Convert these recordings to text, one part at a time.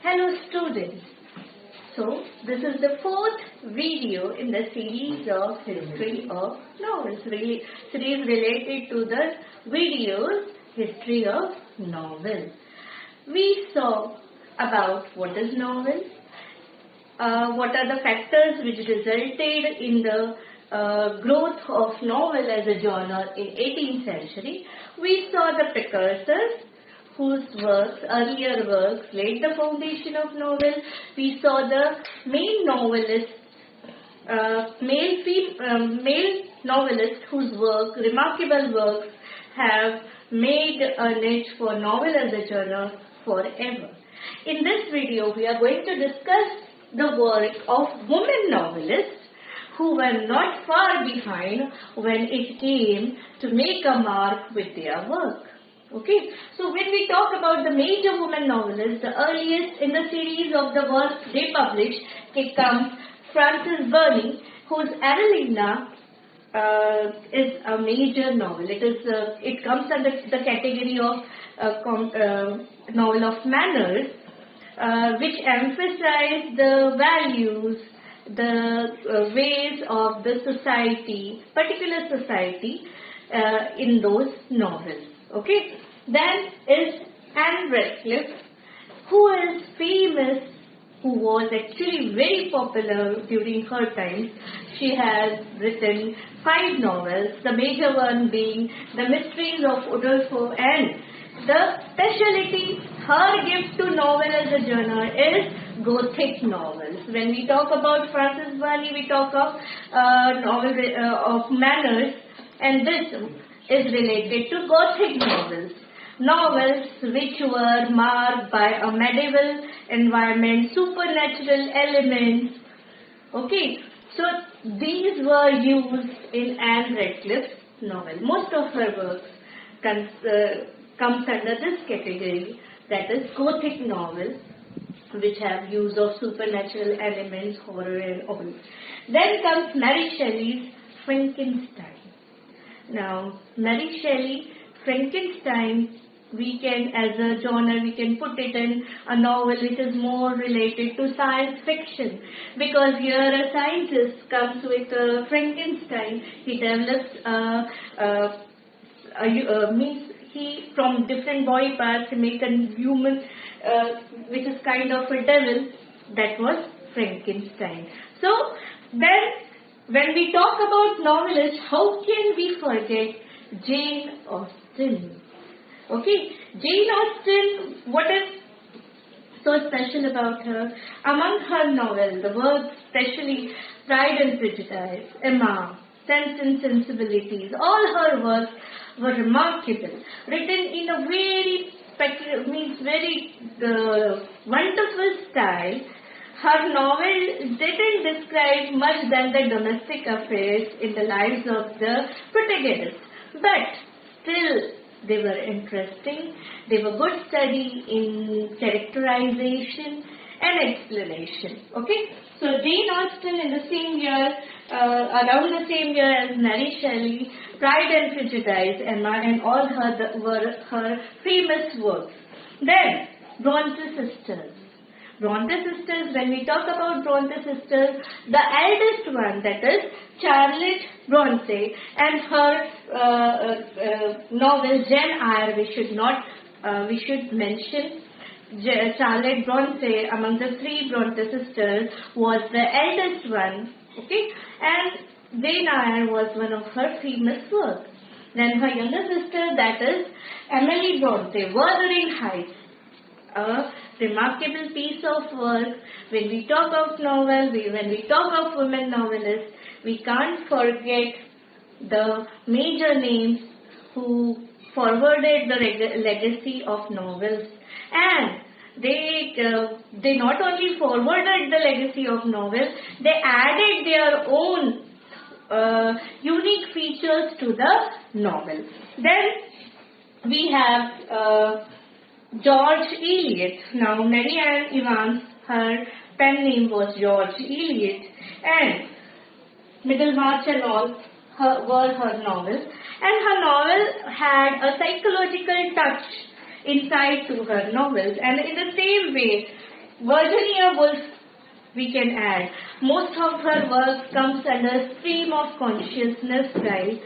Hello students. So this is the fourth video in the series of history of novels. Series related to the videos history of novels. We saw about what is novel, what are the factors which resulted in the growth of novel as a genre in 18th century. We saw the precursors whose earlier works laid the foundation of novel. We saw the main novelists, male novelists whose remarkable works have made a niche for novel as a genre forever. In this video, we are going to discuss the work of women novelists who were not far behind when it came to make a mark with their work. Okay, so when we talk about the major women novelists, the earliest in the series of the works they published, it comes Frances Burney, whose Annalena is a major novel. It comes under the category of novel of manners, which emphasize the values, the ways of the society, particular society, in those novels. Okay, then is Anne Radcliffe, who is famous, who was actually very popular during her time. She has written 5 novels, the major one being The Mysteries of Udolpho, and the specialty, her gift to novel as a genre is Gothic novels. When we talk about Frances Burney, we talk of novel of manners, and this is related to Gothic novels. Novels which were marked by a medieval environment, supernatural elements. Okay, so these were used in Anne Radcliffe's novel. Most of her works comes under this category, that is Gothic novels, which have use of supernatural elements, horror and all. Then comes Mary Shelley's Frankenstein. Now, Mary Shelley, Frankenstein, we can, as a genre, we can put it in a novel which is more related to science fiction, because here a scientist comes with Frankenstein. He develops he from different body parts he make a human, which is kind of a devil. That was Frankenstein. So then, when we talk about novelists, how can we forget Jane Austen? Okay, Jane Austen, what is so special about her? Among her novels, the works, especially Pride and Prejudice, Emma, Sense and Sensibilities, all her works were remarkable, written in a very wonderful style. Her novel didn't describe much than the domestic affairs in the lives of the protagonists, but still they were interesting. They were good study in characterization and explanation. Okay, so Jane Austen in the same year, around the same year as Mary Shelley, Pride and Prejudice, Emma, and all were her famous works. Then Bronte sisters. Bronte sisters, when we talk about Bronte sisters, the eldest one, that is Charlotte Bronte, and her novel Jane Eyre, we should mention. Charlotte Bronte, among the 3 Bronte sisters, was the eldest one, okay, and Jane Eyre was one of her famous works. Then her younger sister, that is Emily Bronte, Wuthering Heights, a remarkable piece of work. When we talk of novel, when we talk of women novelists, we can't forget the major names who forwarded the legacy of novels. And they not only forwarded the legacy of novels, they added their own unique features to the novel. Then we have George Eliot. Now, Mary Ann Evans, her pen name was George Eliot, and Middlemarch and all were her novels. And her novel had a psychological touch insight to her novels. And in the same way, Virginia Woolf, we can add, most of her work comes under stream of consciousness style,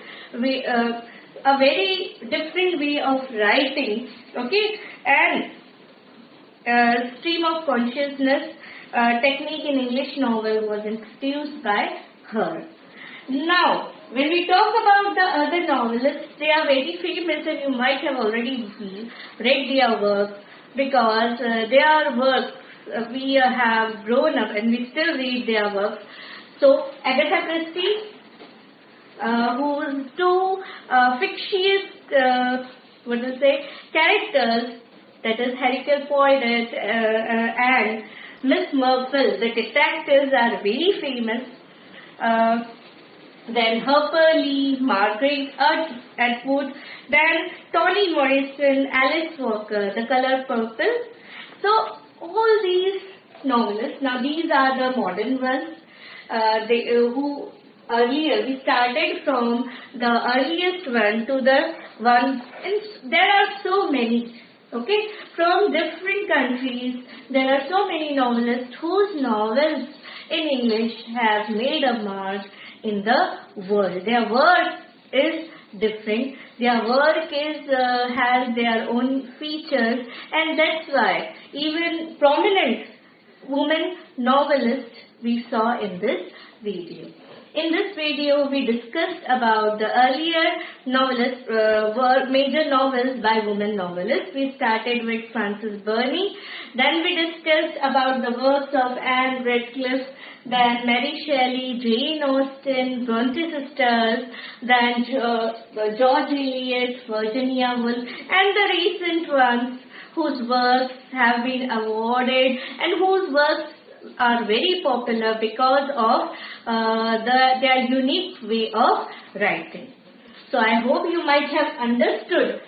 a very different way of writing, okay, and stream of consciousness technique in English novel was introduced by her. Now, when we talk about the other novelists, they are very famous and you might have already read their works, because their works we have grown up and we still read their works. So, Agatha Christie, whose two fictitious, characters, that is Hercule Poirot and Miss Marple, the detectives, are very famous. Then Harper Lee, Margaret Atwood, then Toni Morrison, Alice Walker, The Color Purple. So all these novelists, now these are the modern ones, who earlier, we started from the earliest one to the one, and there are so many, okay, from different countries. There are so many novelists whose novels in English have made a mark in the world. Their work is different. Their work has their own features, and that's why even prominent women novelists we saw in this video. In this video, we discussed about the earlier novelists, major novels by women novelists. We started with Frances Burney. Then we discussed about the works of Anne Radcliffe, then Mary Shelley, Jane Austen, Bronte sisters, then George Eliot, Virginia Woolf, and the recent ones whose works have been awarded and whose works are very popular because of their unique way of writing. So I hope you might have understood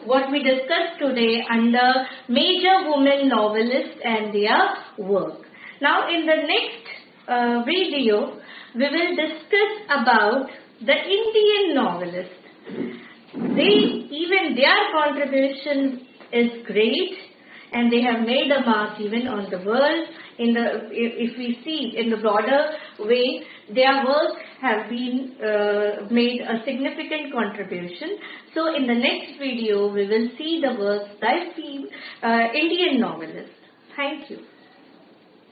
what we discussed today under major women novelists and their work. Now in the next video, we will discuss about the Indian novelists. Their contribution is great, and they have made a mark even on the world. If we see in the broader way, their work have been made a significant contribution. So in the next video, we will see the works by Indian novelists. Thank you.